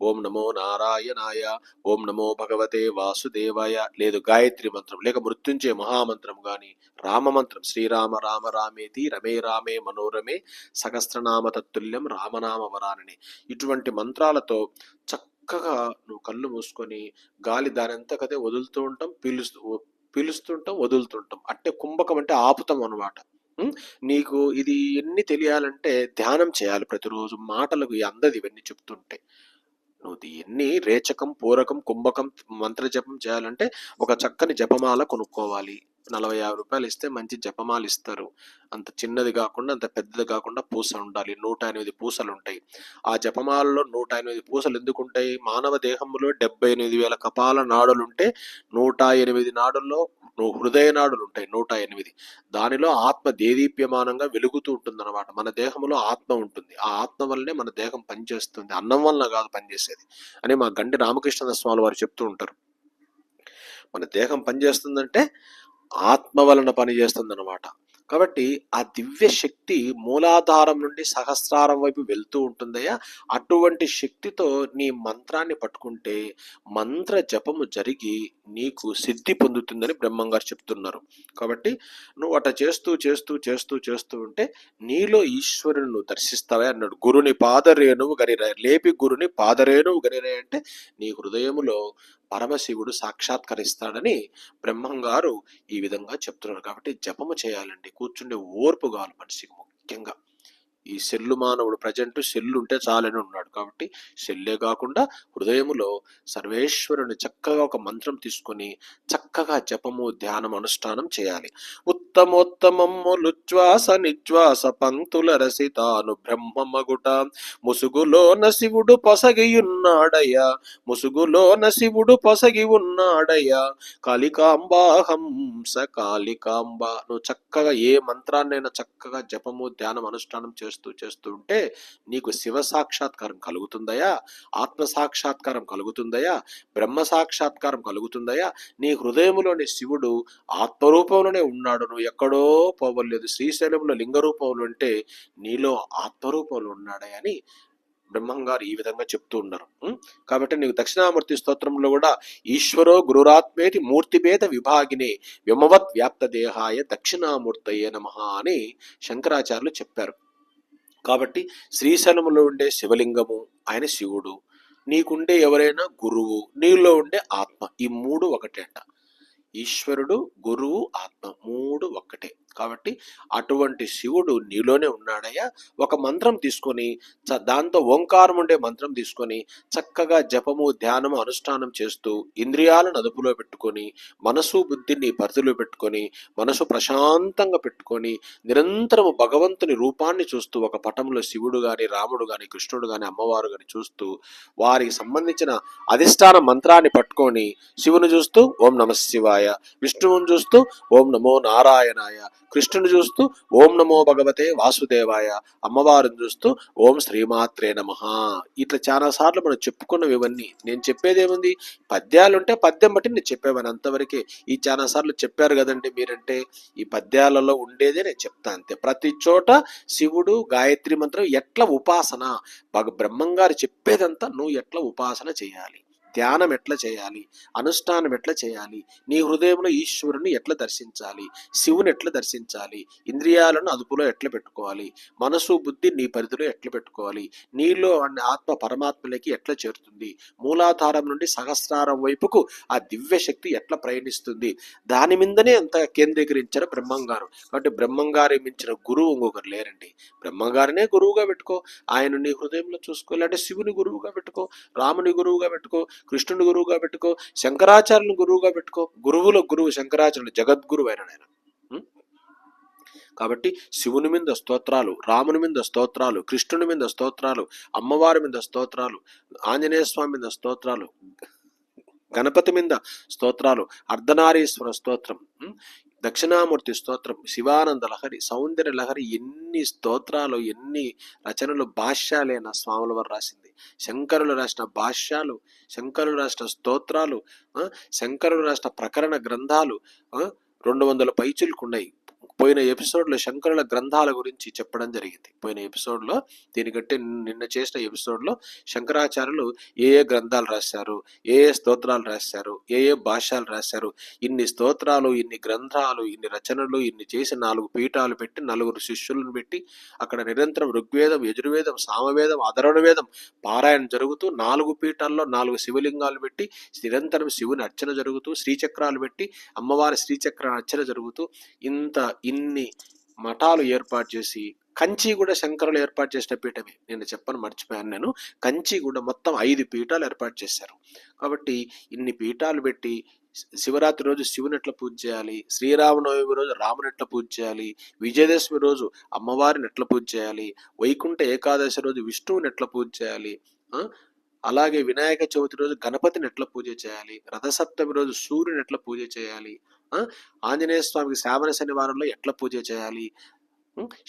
ఓం నమో నారాయణాయ, ఓం నమో భగవతే వాసుదేవాయ, లేదు గాయత్రి మంత్రం లేక మృత్యుంజయ మహామంత్రం కానీ, రామమంత్రం శ్రీరామ రామ రామేతి రమే రామే మనోరమే సహస్రనామ తత్తుల్యం రామనామ వరానని, ఇటువంటి మంత్రాలతో చక్కగా నువ్వు కళ్ళు మూసుకొని గాలి దానంతకదే వదులుతూ ఉంటాం, పీలుస్తుంటాం వదులుతుంటాం. అంటే కుంభకం అంటే ఆపుతాం అనమాట. నీకు ఇది ఎన్ని తెలియాలంటే ధ్యానం చేయాలి ప్రతిరోజు. మాటలకు అందది ఇవన్నీ చెప్తుంటే నువ్వు ఎన్ని రేచకం పూరకం కుంభకం మంత్ర జపం చేయాలంటే ఒక చక్కని జపమాల కొనుక్కోవాలి. 40-50 రూపాయలు ఇస్తే మంచి జపమాల ఇస్తారు. అంత చిన్నది కాకుండా అంత పెద్దది కాకుండా పూస ఉండాలి. 108 పూసలు ఉంటాయి. ఆ జపమాలలో 108 పూసలు ఎందుకు ఉంటాయి? మానవ దేహంలో 78,000 కపాల నాడులు ఉంటే 108 నాడుల్లో హృదయ నాడులు ఉంటాయి 108. దానిలో ఆత్మ దేదీప్యమానంగా వెలుగుతూ ఉంటుంది అనమాట. మన దేహంలో ఆత్మ ఉంటుంది. ఆ ఆత్మ వల్లనే మన దేహం పనిచేస్తుంది, అన్నం వలన కాదు పనిచేసేది అని మా గండి రామకృష్ణ స్వామి వారు చెప్తూ ఉంటారు. మన దేహం పనిచేస్తుందంటే ఆత్మ వలన పనిచేస్తుంది అనమాట. కాబట్టి ఆ దివ్య శక్తి మూలాధారం నుండి సహస్రారం వైపు వెళ్తూ ఉంటుందయ్యా. అటువంటి శక్తితో నీ మంత్రాన్ని పట్టుకుంటే మంత్ర జపము జరిగి నీకు సిద్ధి పొందుతుందని బ్రహ్మంగారు చెప్తున్నారు. కాబట్టి నువ్వు అట్లా చేస్తూ చేస్తూ చేస్తూ చేస్తూ ఉంటే నీలో ఈశ్వరుని నువ్వు దర్శిస్తావే అన్నాడు. గురుని పాదరేణువు గనిరాయ, లేపి గురుని పాదరేణువు గనిరాయ అంటే నీ హృదయములో పరమశివుడు సాక్షాత్కరిస్తాడని బ్రహ్మంగారు ఈ విధంగా చెప్తున్నారు. కాబట్టి జపము చేయాలండి, కూర్చుండే ఓర్పు కావాలి మనిషికి. ముఖ్యంగా ఈ సెల్లు మానవుడు ప్రజెంట్ సెల్లు ఉంటే చాలని ఉన్నాడు. కాబట్టి సెల్లే కాకుండా హృదయములో సర్వేశ్వరుని చక్కగా ఒక మంత్రం తీసుకొని చక్కగా జపము ధ్యానం అనుష్ఠానం చేయాలి. ఉత్తమోత్తమములుచ్ఛ్వాస నిశ్వాస పంక్తుల రసితాను బ్రహ్మమగుట ముసుగులోన శివుడు పొసగియున్నాడయ్యా, ముసుగులోన శివుడు పొసగి ఉన్నాడయ్యా, కాళికాంబాహంస కాళికాంబ. నువ్వు చక్కగా ఏ మంత్రాన్నైనా చక్కగా జపము ధ్యానం అనుష్ఠానం చేస్తూ ఉంటే నీకు శివ సాక్షాత్కారం కలుగుతుందయా, ఆత్మ సాక్షాత్కారం కలుగుతుందయా, బ్రహ్మ సాక్షాత్కారం కలుగుతుందయా. నీ హృదయములోని శివుడు ఆత్మరూపంలోనే ఉన్నాడు, నువ్వు ఎక్కడో పోవలేదు. శ్రీశైలంలో లింగ రూపంలో ఉంటే నీలో ఆత్మరూపంలో ఉన్నాడని అని బ్రహ్మంగారు ఈ విధంగా చెప్తూ ఉన్నారు. కాబట్టి నీకు దక్షిణామూర్తి స్తోత్రంలో కూడా ఈశ్వరో గురురాత్మేతి మూర్తిభేద విభాగినే వ్యోమవత్ వ్యాప్త దేహాయ దక్షిణామూర్తయే నమః అని శంకరాచార్యులు చెప్పారు. కాబట్టి శ్రీశైలంలో ఉండే శివలింగము ఆయన శివుడు, నీకుండే ఎవరైనా గురువు, నీలో ఉండే ఆత్మ, ఈ మూడు ఒకటే అంట. ఈశ్వరుడు, గురువు, ఆత్మ మూడు ఒక్కటే. కాబట్టి అటువంటి శివుడు నీలోనే ఉన్నాడయ్యా. ఒక మంత్రం తీసుకొని దాంతో ఓంకారం ఉండే మంత్రం తీసుకొని చక్కగా జపము ధ్యానము అనుష్ఠానం చేస్తూ ఇంద్రియాలను అదుపులో పెట్టుకొని మనసు బుద్ధిని పరిధిలో పెట్టుకొని మనసు ప్రశాంతంగా పెట్టుకొని నిరంతరము భగవంతుని రూపాన్ని చూస్తూ ఒక పటంలో శివుడు గాని రాముడు గాని కృష్ణుడు గాని అమ్మవారు గాని చూస్తూ వారికి సంబంధించిన అధిష్టాన మంత్రాన్ని పట్టుకొని శివుని చూస్తూ ఓం నమ శివాయ, విష్ణువుని చూస్తూ ఓం నమో నారాయణాయ, కృష్ణుని చూస్తూ ఓం నమో భగవతే వాసుదేవాయ, అమ్మవారిని చూస్తూ ఓం శ్రీమాత్రే నమః. ఇట్లా చాలా సార్లు మనం చెప్పుకున్నవి ఇవన్నీ. నేను చెప్పేది ఏముంది, పద్యాలుంటే పద్యం బట్టి నేను చెప్పేవాని అంతవరకే. ఈ చాలా సార్లు చెప్పారు కదండి మీరంటే, ఈ పద్యాలలో ఉండేదే నేను చెప్తా అంతే. ప్రతి చోట శివుడు గాయత్రి మంత్రం ఎట్లా ఉపాసన, బ్రహ్మంగారు చెప్పేదంతా నువ్వు ఎట్లా ఉపాసన చేయాలి, ధ్యానం ఎట్లా చేయాలి, అనుష్ఠానం ఎట్లా చేయాలి, నీ హృదయంలో ఈశ్వరుని ఎట్లా దర్శించాలి, శివుని ఎట్లా దర్శించాలి, ఇంద్రియాలను అదుపులో ఎట్లా పెట్టుకోవాలి, మనసు బుద్ధి నీ పరిధిలో ఎట్లా పెట్టుకోవాలి, నీలో ఆత్మ పరమాత్మలకి ఎట్లా చేరుతుంది, మూలాధారం నుండి సహస్రారం వైపుకు ఆ దివ్య శక్తి ఎట్లా ప్రయాణిస్తుంది, దాని మీదనే అంత కేంద్రీకరించారు బ్రహ్మంగారు. కాబట్టి బ్రహ్మంగారి మించిన గురువు ఇంకొకరు లేరండి. బ్రహ్మంగారినే గురువుగా పెట్టుకో, ఆయన నీ హృదయంలో చూసుకో. లేదంటే శివుని గురువుగా పెట్టుకో, రాముని గురువుగా పెట్టుకో, కృష్ణుని గురువుగా పెట్టుకో, శంకరాచార్యుని గురువుగా పెట్టుకో. గురువుల గురువు శంకరాచార్యులు, జగద్గురువు అయిన ఆయన. కాబట్టి శివుని మీద స్తోత్రాలు, రాముని మీద స్తోత్రాలు, కృష్ణుని మీద స్తోత్రాలు, అమ్మవారి మీద స్తోత్రాలు, ఆంజనేయ స్వామి మీద స్తోత్రాలు, గణపతి మీద స్తోత్రాలు, అర్ధనారీశ్వర స్తోత్రం, దక్షిణామూర్తి స్తోత్రం, శివానంద లహరి, సౌందర్య లహరి, ఎన్ని స్తోత్రాలు, ఎన్ని రచనలు, భాష్యాలేనా స్వాముల వారు రాసింది. శంకరులు రాసిన భాష్యాలు, శంకరులు రాసిన స్తోత్రాలు, శంకరులు రాసిన ప్రకరణ గ్రంథాలు 200 పైచులకు ఉన్నాయి. పోయిన ఎపిసోడ్లో శంకరుల గ్రంథాల గురించి చెప్పడం జరిగింది. పోయిన ఎపిసోడ్లో, దీనికంటే నిన్న చేసిన ఎపిసోడ్లో శంకరాచార్యులు ఏ ఏ గ్రంథాలు రాశారు, ఏ ఏ స్తోత్రాలు రాశారు, ఏ ఏ భాష్యాలు రాశారు, ఇన్ని స్తోత్రాలు, ఇన్ని గ్రంథాలు, ఇన్ని రచనలు, ఇన్ని చేసి 4 పీఠాలు పెట్టి 4 శిష్యులను పెట్టి అక్కడ నిరంతరం ఋగ్వేదం, యజుర్వేదం, సామవేదం, అధర్వణ వేదం పారాయణ జరుగుతూ 4 పీఠాల్లో 4 శివలింగాలు పెట్టి నిరంతరం శివుని అర్చన జరుగుతూ, శ్రీచక్రాలు పెట్టి అమ్మవారి శ్రీచక్ర అర్చన జరుగుతూ ఇన్ని మఠాలు ఏర్పాటు చేసి, కంచి కూడా శంకరులు ఏర్పాటు చేసిన పీఠమే. నేను చెప్పను, మర్చిపోయాను నేను. కంచి కూడా మొత్తం 5 పీఠాలు ఏర్పాటు చేశారు. కాబట్టి ఇన్ని పీఠాలు పెట్టి శివరాత్రి రోజు శివుని ఎట్లా పూజ చేయాలి, శ్రీరామనవమి రోజు రాముని ఎట్లా పూజ చేయాలి, విజయదశమి రోజు అమ్మవారిని ఎట్లా పూజ చేయాలి, వైకుంఠ ఏకాదశి రోజు విష్ణువుని ఎట్లా పూజ చేయాలి, అలాగే వినాయక చవితి రోజు గణపతిని ఎట్లా పూజ చేయాలి, రథసప్తమి రోజు సూర్యుని ఎట్లా పూజ చేయాలి, ఆంజనేయ స్వామికి శ్రావణ శనివారంలో ఎట్లా పూజ చేయాలి.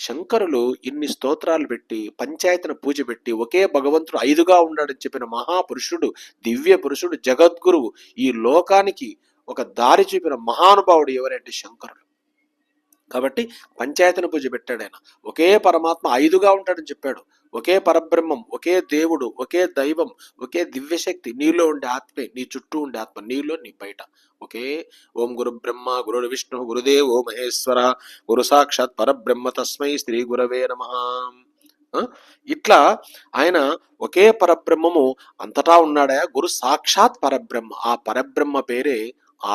శంకరులు ఇన్ని స్తోత్రాలు పెట్టి, పంచాయతన పూజ పెట్టి, ఒకే భగవంతుడు 5గా ఉన్నాడని చెప్పిన మహాపురుషుడు, దివ్య పురుషుడు, జగద్గురువు, ఈ లోకానికి ఒక దారి చూపిన మహానుభావుడు ఎవరంటే శంకరుడు. కాబట్టి పంచాయతన పూజ పెట్టాడు ఆయన. ఒకే పరమాత్మ 5గా ఉంటాడని చెప్పాడు. ఒకే పరబ్రహ్మం, ఒకే దేవుడు, ఒకే దైవం, ఒకే దివ్యశక్తి, నీలో ఉండే ఆత్మే, నీ చుట్టూ ఉండే ఆత్మ, నీలో నీ బయట ఒకే. ఓం గురు బ్రహ్మ గురు విష్ణు గురుదేవో మహేశ్వర గురు సాక్షాత్ పరబ్రహ్మ తస్మై శ్రీ గురవే నమః. ఇట్లా ఆయన ఒకే పరబ్రహ్మము అంతటా ఉన్నాడా. గురు సాక్షాత్ పరబ్రహ్మ, ఆ పరబ్రహ్మ పేరే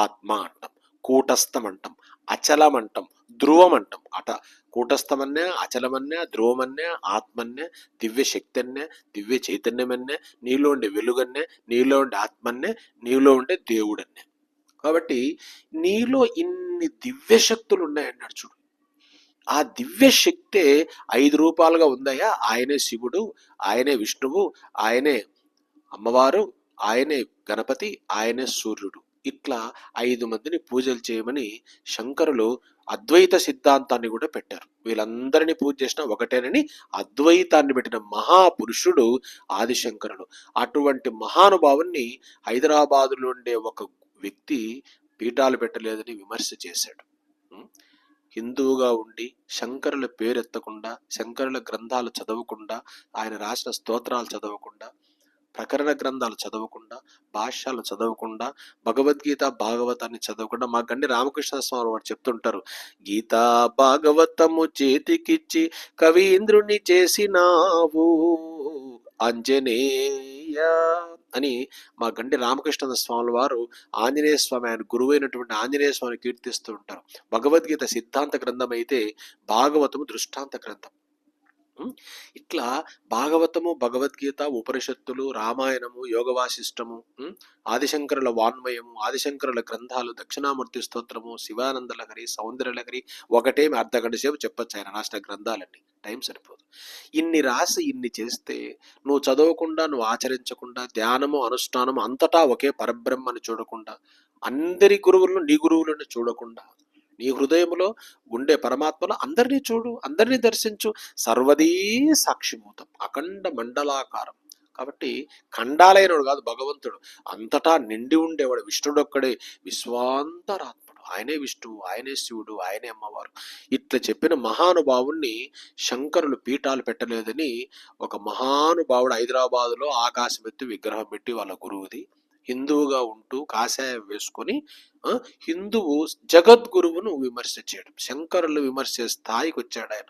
ఆత్మ అంటాం, కూటస్థం అంటాం, అచలం అంటాం, ధ్రువం అంటాం. కూటస్థమన్నే, అచలమన్నే, ధ్రువమన్నే, ఆత్మన్నే, దివ్య శక్తన్నే, దివ్య చైతన్యమన్నే, నీలో ఉండే వెలుగన్నే, నీలో ఉండే ఆత్మన్నే, నీలో ఉండే దేవుడన్నే. కాబట్టి నీలో ఇన్ని దివ్య శక్తులు ఉన్నాయన్నాడు చూడు. ఆ దివ్య శక్తే 5 రూపాలుగా ఉందయ్యా. ఆయనే శివుడు, ఆయనే విష్ణువు, ఆయనే అమ్మవారు, ఆయనే గణపతి, ఆయనే సూర్యుడు. ఇట్లా 5 మందిని పూజలు చేయమని శంకరులు అద్వైత సిద్ధాంతాన్ని కూడా పెట్టారు. వీళ్ళందరినీ పూజ చేసిన ఒకటేనని అద్వైతాన్ని పెట్టిన మహాపురుషుడు ఆదిశంకరుడు. అటువంటి మహానుభావుని హైదరాబాదులో ఉండే ఒక వ్యక్తి పీఠాలు పెట్టలేదని విమర్శ చేశాడు. హిందువుగా ఉండి శంకరుల పేరెత్తకుండా, శంకరుల గ్రంథాలు చదవకుండా, ఆయన రాసిన స్తోత్రాలు చదవకుండా, ప్రకరణ గ్రంథాలు చదవకుండా, భాష్యాలు చదవకుండా, భగవద్గీత భాగవతాన్ని చదవకుండా, మా గండి రామకృష్ణ స్వామి వారు చెప్తుంటారు, గీతా భాగవతము చేతికిచ్చి కవీంద్రుని చేసినావు ఆంజనేయ అని మా గండి రామకృష్ణ స్వామి వారు ఆంజనేయ స్వామి, ఆయన గురువైనటువంటి ఆంజనేయ స్వామిని కీర్తిస్తూ ఉంటారు. భగవద్గీత సిద్ధాంత గ్రంథం అయితే భాగవతము దృష్టాంత గ్రంథం. ఇట్లా భాగవతము, భగవద్గీత, ఉపనిషత్తులు, రామాయణము, యోగ వాసిష్టము, ఆదిశంకరుల వాన్మయము, ఆదిశంకరుల గ్రంథాలు, దక్షిణామూర్తి స్తోత్రము, శివానంద లహరి, సౌందర్య లహరి, ఒకటేమి అర్ధగంట సేపు చెప్పొచ్చు ఆయన రాసిన గ్రంథాలన్నీ. టైం సరిపోదు. ఇన్ని రాసి ఇన్ని చేస్తే నువ్వు చదవకుండా, నువ్వు ఆచరించకుండా, ధ్యానము అనుష్ఠానము అంతటా ఒకే పరబ్రహ్మని చూడకుండా, అందరి గురువులను నీ గురువులను చూడకుండా, నీ హృదయంలో ఉండే పరమాత్మలో అందరినీ చూడు, అందరినీ దర్శించు. సర్వదీ సాక్షిభూతం, అఖండ మండలాకారం. కాబట్టి ఖండాలైనడు కాదు భగవంతుడు, అంతటా నిండి ఉండేవాడు విష్ణుడొక్కడే, విశ్వాంతరాత్ముడు. ఆయనే విష్ణువు, ఆయనే శివుడు, ఆయనే అమ్మవారు. ఇట్లా చెప్పిన మహానుభావుణ్ణి శంకరులు పీఠాలు పెట్టలేదని ఒక మహానుభావుడు హైదరాబాదులో ఆకాశం ఎత్తి విగ్రహం పెట్టి వాళ్ళ గురువుది హిందువుగా ఉంటూ కాషాయం వేసుకొని హిందువు జగద్గురువును విమర్శ చేయడం, శంకరులు విమర్శ స్థాయికి వచ్చాడు ఆయన.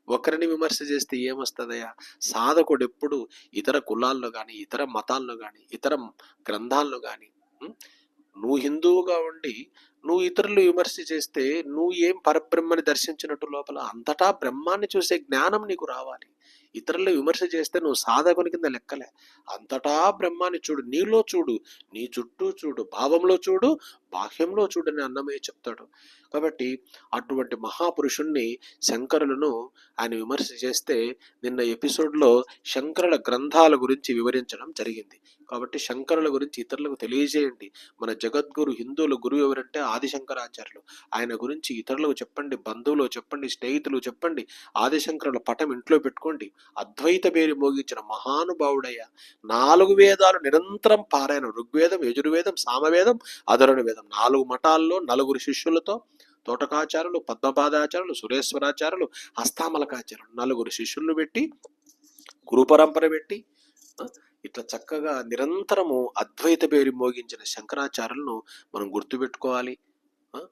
ఒకరిని విమర్శ చేస్తే ఏమొస్తుందయ్యా? సాధకుడు ఎప్పుడు ఇతర కులాల్లో కానీ, ఇతర మతాల్లో కానీ, ఇతర గ్రంథాల్లో కానీ, నువ్వు హిందువుగా ఉండి నువ్వు ఇతరులు విమర్శ చేస్తే నువ్వు ఏం పరబ్రహ్మని దర్శించినట్టు? లోపల అంతటా బ్రహ్మాన్ని చూసే జ్ఞానం నీకు రావాలి. ఇతరులు విమర్శ చేస్తే నువ్వు సాధకుని కింద లెక్కలే. అంతటా బ్రహ్మాన్ని చూడు, నీలో చూడు, నీ చుట్టూ చూడు, భావంలో చూడు, బాహ్యంలో చూడు అని అన్నమయ్య చెప్తాడు. కాబట్టి అటువంటి మహాపురుషుణ్ణి శంకరులను ఆయన విమర్శ చేస్తే నిన్న ఎపిసోడ్లో శంకరుల గ్రంథాల గురించి వివరించడం జరిగింది. కాబట్టి శంకరుల గురించి ఇతరులకు తెలియజేయండి. మన జగద్గురు హిందువుల గురువు ఎవరంటే ఆదిశంకరాచార్యులు. ఆయన గురించి ఇతరులకు చెప్పండి, బంధువులు చెప్పండి, స్నేహితులు చెప్పండి. ఆదిశంకరుల పటం ఇంట్లో పెట్టుకోండి. అద్వైత పేరు మోగించిన మహానుభావుడయ్యా. 4 వేదాలు నిరంతరం పారాయణ, ఋగ్వేదం, యజుర్వేదం, సామవేదం, అధర్వణ వేదం. 4 మఠాల్లో 4 శిష్యులతో, తోటకాచార్యులు, పద్మపాదాచార్యులు, సురేశ్వరాచార్యులు, హస్తామలకాచార్యులు 4 శిష్యులను పెట్టి గురు పరంపర పెట్టి ఇట్లా చక్కగా నిరంతరము అద్వైత పేరు మోగించిన శంకరాచార్యులను మనం గుర్తుపెట్టుకోవాలి.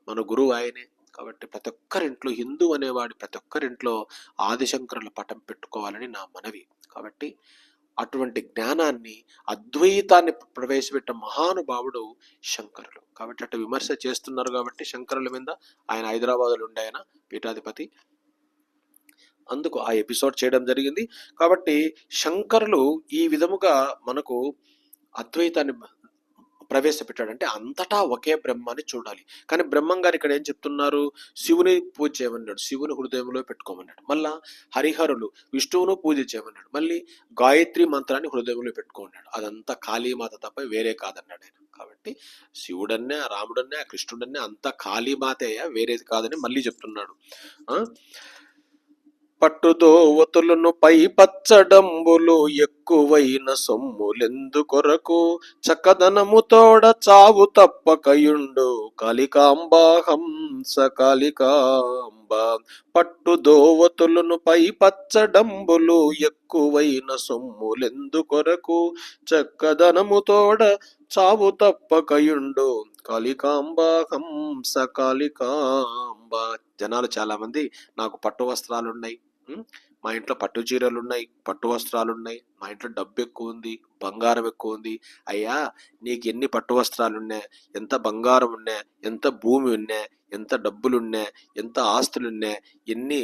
మన గురువు ఆయనే. కాబట్టి ప్రతి ఒక్కరింట్లో, హిందూ అనేవాడి ప్రతి ఒక్కరింట్లో ఆదిశంకరుల పటం పెట్టుకోవాలని నా మనవి. కాబట్టి అటువంటి జ్ఞానాన్ని, అద్వైతాన్ని ప్రవేశపెట్ట మహానుభావుడు శంకరులు. కాబట్టి అటు విమర్శ చేస్తున్నారు కాబట్టి శంకరుల మీద ఆయన హైదరాబాదులో ఉండే ఆయన పీఠాధిపతి, అందుకు ఆ ఎపిసోడ్ చేయడం జరిగింది. కాబట్టి శంకరులు ఈ విధముగా మనకు అద్వైతాన్ని ప్రవేశపెట్టాడంటే అంతటా ఒకే బ్రహ్మాన్ని చూడాలి. కానీ బ్రహ్మం గారు ఇక్కడ ఏం చెప్తున్నారు? శివుని పూజ చేయమన్నాడు, శివుని హృదయంలో పెట్టుకోమన్నాడు. మళ్ళా హరిహరులు విష్ణువును పూజ చేయమన్నాడు, మళ్ళీ గాయత్రి మంత్రాన్ని హృదయంలో పెట్టుకోమన్నాడు. అదంతా కాళీమాత తప్ప వేరే కాదన్నాడు ఆయన. కాబట్టి శివుడన్నే, రాముడన్నే, కృష్ణుడన్నే అంతా కాళీమాతే, వేరేది కాదని మళ్ళీ చెప్తున్నాడు. పట్టుదోవతులను పై పచ్చడంబులు ఎక్కువైన సొమ్ములెందు కొరకు చక్కదనము తోడ చావు తప్పకయుండు కలికాంబా హంస కాళికాంబ. పట్టుదోవతులను పై పచ్చడంబులు ఎక్కువైన సొమ్ములెందు కొరకు చక్కదనము తోడ చావు తప్పకయుండు కాళికాంబ హంస కాళికాంబ. జనాలు చాలా మంది నాకు పట్టు వస్త్రాలు ఉన్నాయి, మా ఇంట్లో పట్టు చీరలు ఉన్నాయి, పట్టు వస్త్రాలు ఉన్నాయి, మా ఇంట్లో డబ్బు ఎక్కువ ఉంది, బంగారం ఎక్కువ ఉంది. అయ్యా, నీకు ఎన్ని పట్టు వస్త్రాలు ఉన్నాయి, ఎంత బంగారం ఉన్నాయి, ఎంత భూమి ఉన్నాయి, ఎంత డబ్బులు ఉన్నాయి, ఎంత ఆస్తులు ఉన్నాయి, ఎన్ని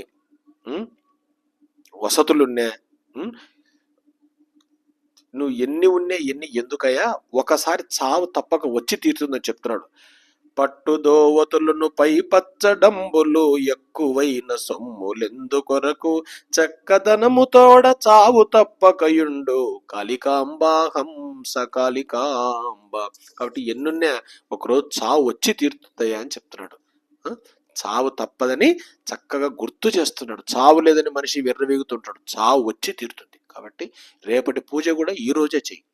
వసతులు ఉన్నాయి, నువ్వు ఎన్ని ఉన్నాయి, ఎన్ని ఎందుకయ్యా, ఒకసారి చావు తప్పక వచ్చి తీరుతుందని చెప్తున్నాడు. పట్టుదోవతులను పై పచ్చడంబులు ఎక్కువైన సొమ్ములెందుకొరకు, చక్కదనముతోడ చావు తప్పకయుండు కాళికాంబా హంస కాళికాంబ. కాబట్టి ఎన్నున్నా ఒకరోజు చావు వచ్చి తీరుతుందయ్యా అని చెప్తున్నాడు. చావు తప్పదని చక్కగా గుర్తు చేస్తున్నాడు. చావు లేదని మనిషి విర్రవీగుతుంటాడు, చావు వచ్చి తీరుతుంది. కాబట్టి రేపటి పూజ కూడా ఈ రోజే చెయ్యి.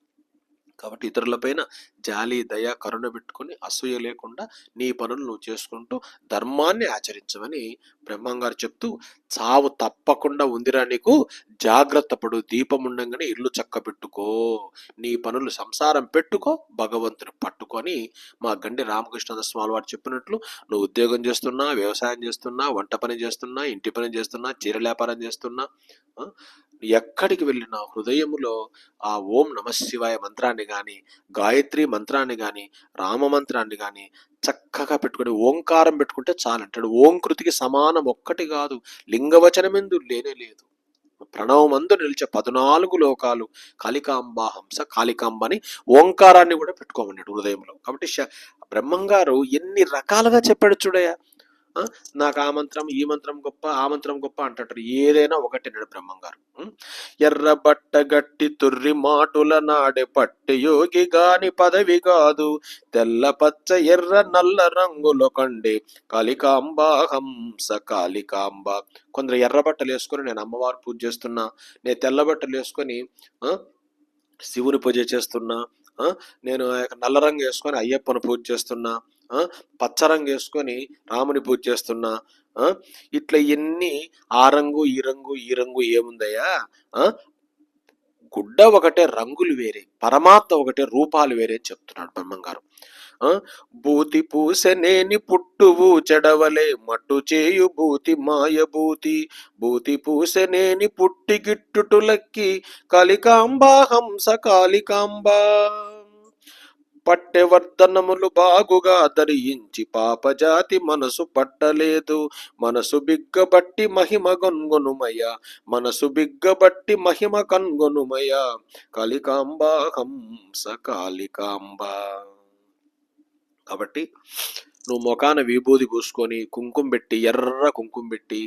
కాబట్టి ఇతరులపైన జాలి, దయ, కరుణ పెట్టుకుని అసూయ లేకుండా నీ పనులు నువ్వు చేసుకుంటూ ధర్మాన్ని ఆచరించమని బ్రహ్మంగారు చెప్తూ, చావు తప్పకుండా ఉందిరా నీకు, జాగ్రత్త పడు, దీపం ఉండంగానే ఇల్లు చక్క పెట్టుకో, నీ పనులు సంసారం పెట్టుకో, భగవంతుని పట్టుకొని మా గండి రామకృష్ణ స్వామి వారు చెప్పినట్లు నువ్వు ఉద్యోగం చేస్తున్నా, వ్యవసాయం చేస్తున్నా, వంట పని చేస్తున్నా, ఇంటి పని చేస్తున్నా, చీర వ్యాపారం చేస్తున్నా, ఎక్కడికి వెళ్ళినా హృదయములో ఆ ఓం నమశివాయ మంత్రాన్ని కానీ, గాయత్రి మంత్రాన్ని కానీ, రామ మంత్రాన్ని కానీ చక్కగా పెట్టుకుని ఓంకారం పెట్టుకుంటే చాలంటాడు. ఓంకృతికి సమానం ఒక్కటి కాదు, లింగవచనమెందు లేనే లేదు. ప్రణవమందు నిలిచే 14 లోకాలు కాళికాంబా హంస కాళికాంబ అని ఓంకారాన్ని కూడా పెట్టుకోమన్నాడు హృదయంలో. కాబట్టి బ్రహ్మంగారు ఎన్ని రకాలుగా చెప్పాడు చూడయ్యా. నాకు ఆ మంత్రం, ఈ మంత్రం గొప్ప, ఆ మంత్రం గొప్ప అంటారు. ఏదైనా ఒకటి నాడు బ్రహ్మంగారు. ఎర్ర బట్ట గట్టి తుర్రి మాటుల నాడే పట్టె యోగి గాని పదవి కాదు, తెల్ల పచ్చ ఎర్ర నల్ల రంగులో కండే కాళికాంబా హంస కాళికాంబ. కొందరు ఎర్ర బట్టలు వేసుకొని నేను అమ్మవారు పూజ చేస్తున్నా, నేను తెల్ల బట్టలు వేసుకొని శివుని పూజ చేస్తున్నా, నేను నల్ల రంగు వేసుకొని అయ్యప్పను పూజ చేస్తున్నా, పచ్చరంగు వేసుకొని రాముని పూజ చేస్తున్నా, ఇట్లా ఎన్ని ఆ రంగు ఈ రంగు ఈ రంగు ఏముందయ్యా, గుడ్డ ఒకటే, రంగులు వేరే, పరమాత్మ ఒకటే, రూపాలు వేరే అని చెప్తున్నాడు బ్రహ్మంగారు. భూతి పూసనేని పుట్టువు చెడవలే మట్టు చేయు భూతి మాయభూతి, భూతి పూసనేని పుట్టి గిట్టుటులక్కి కాళికాంబా హంస కాళికాంబ. పట్టెవర్ధనములు బాగుగా ధరించి పాపజాతి మనసు పట్టలేదు, మనసు బిగ్గబట్టి మహిమ కన్గొనుమయ, మనసు బిగ్గబట్టి మహిమ కన్గొనుమయ కాళికాంబా హంస కాళికాంబ. కాబట్టి నువ్వు ముఖాన విభూది పూసుకొని కుంకుమ పెట్టి, ఎర్ర కుంకుమ పెట్టి,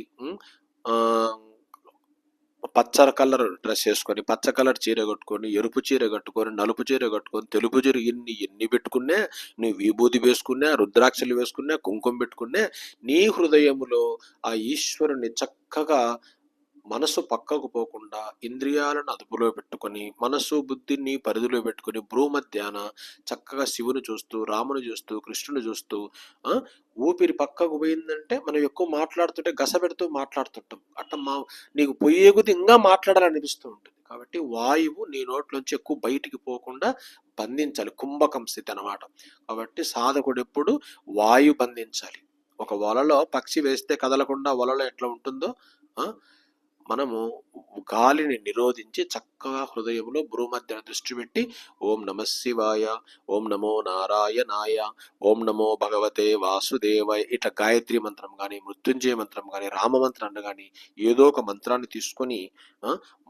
పచ్చ కలర్ డ్రెస్ వేసుకొని, పచ్చ కలర్ చీర కట్టుకొని, ఎరుపు చీర కట్టుకొని, నలుపు చీర కట్టుకొని, తెలుపు చీర ఎన్ని పెట్టుకున్నా, నువ్వు విభూది వేసుకున్నా, రుద్రాక్షలు వేసుకున్నా, కుంకుమ పెట్టుకున్నా, నీ హృదయములో ఆ ఈశ్వరుని చక్కగా మనసు పక్కకు పోకుండా ఇంద్రియాలను అదుపులో పెట్టుకొని, మనసు బుద్ధిని పరిధిలో పెట్టుకొని, భ్రూమధ్యాన చక్కగా శివుని చూస్తూ, రాముని చూస్తూ, కృష్ణుని చూస్తూ, ఊపిరి పక్కకు పోయిందంటే మనం ఎక్కువ మాట్లాడుతుంటే గస పెడుతూ మాట్లాడుతుంటాం. అట్లా నీకు పోయే కొద్ది ఇంకా మాట్లాడాలనిపిస్తూ ఉంటుంది. కాబట్టి వాయువు నీ నోట్లోంచి ఎక్కువ బయటికి పోకుండా బంధించాలి, కుంభకం స్థితి అన్నమాట. కాబట్టి సాధకుడు ఎప్పుడు వాయు బంధించాలి. ఒక వలలో పక్షి వేస్తే కదలకుండా వలలో ఎట్లా ఉంటుందో మనము గాలిని నిరోధించి చక్కగా హృదయంలో భ్రూమధ్య దృష్టి పెట్టి ఓం నమ శివాయ, ఓం నమో నారాయణాయ, ఓం నమో భగవతే వాసుదేవాయ, ఇట్లా గాయత్రి మంత్రం కానీ, మృత్యుంజయ మంత్రం కానీ, రామ మంత్రాన్ని కానీ ఏదో ఒక మంత్రాన్ని తీసుకొని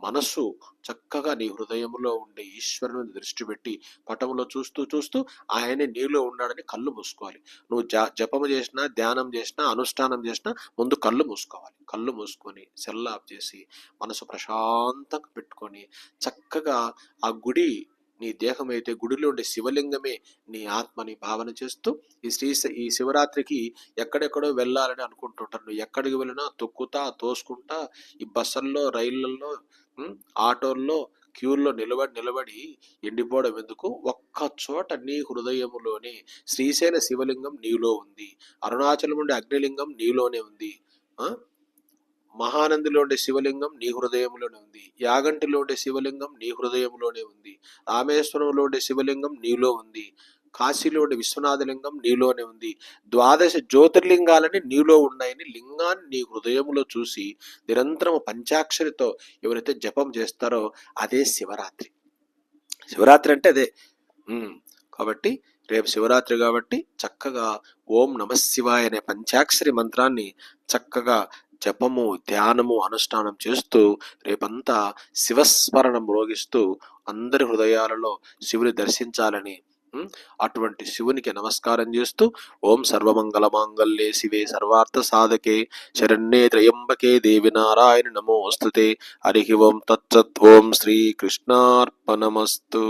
మనస్సు చక్కగా నీ హృదయంలో ఉండే ఈశ్వరుని దృష్టి పెట్టి పటంలో చూస్తూ చూస్తూ ఆయనే నీలో ఉన్నాడని కళ్ళు మూసుకోవాలి. నువ్వు జపము చేసినా, ధ్యానం చేసినా, అనుష్ఠానం చేసినా ముందు కళ్ళు మూసుకోవాలి. కళ్ళు మూసుకొని సెల్ ఆఫ్ చేసి మనసు ప్రశాంతంగా పెట్టుకొని చక్కగా ఆ గుడి నీ దేహం అయితే గుడిలో ఉండే శివలింగమే నీ ఆత్మని భావన చేస్తూ ఈ శివరాత్రికి ఎక్కడెక్కడో వెళ్ళాలని అనుకుంటుంటారు. నువ్వు ఎక్కడికి వెళ్ళినా తొక్కుతా తోసుకుంటా ఈ బస్సుల్లో, రైళ్లలో, ఆటోల్లో క్యూల్లో నిలబడి ఎండిపోవడం ఎందుకు? ఒక్క చోట నీ హృదయములోనే శ్రీశైల శివలింగం నీలో ఉంది, అరుణాచలం ఉండే అగ్నిలింగం నీలోనే ఉంది, మహానందిలో ఉండే శివలింగం నీ హృదయంలోనే ఉంది, యాగంటిలో ఉండే శివలింగం నీ హృదయంలోనే ఉంది, రామేశ్వరంలో ఉండే శివలింగం నీలో ఉంది. కాశీలో ఉండే విశ్వనాథలింగం నీలోనే ఉంది. 12 జ్యోతిర్లింగాలని నీలో ఉన్నాయని లింగాన్ని నీ హృదయంలో చూసి నిరంతరం పంచాక్షరితో ఎవరైతే జపం చేస్తారో అదే శివరాత్రి. శివరాత్రి అంటే అదే. కాబట్టి రేపు శివరాత్రి కాబట్టి చక్కగా ఓం నమఃశివాయ అనే పంచాక్షరి మంత్రాన్ని చక్కగా జపము, ధ్యానము, అనుష్ఠానం చేస్తూ రేపంతా శివస్మరణం మ్రోగిస్తూ అందరి హృదయాలలో శివుని దర్శించాలని, అటువంటి శివునికి నమస్కారం చేస్తూ ఓం సర్వమంగళ మాంగళ్యే శివే సర్వార్థ సాధకే శరణ్యే త్రయంబకే దేవి నారాయణ నమోస్తుతే. హరి ఓం తత్సత్. ఓం శ్రీకృష్ణార్పణమస్తు.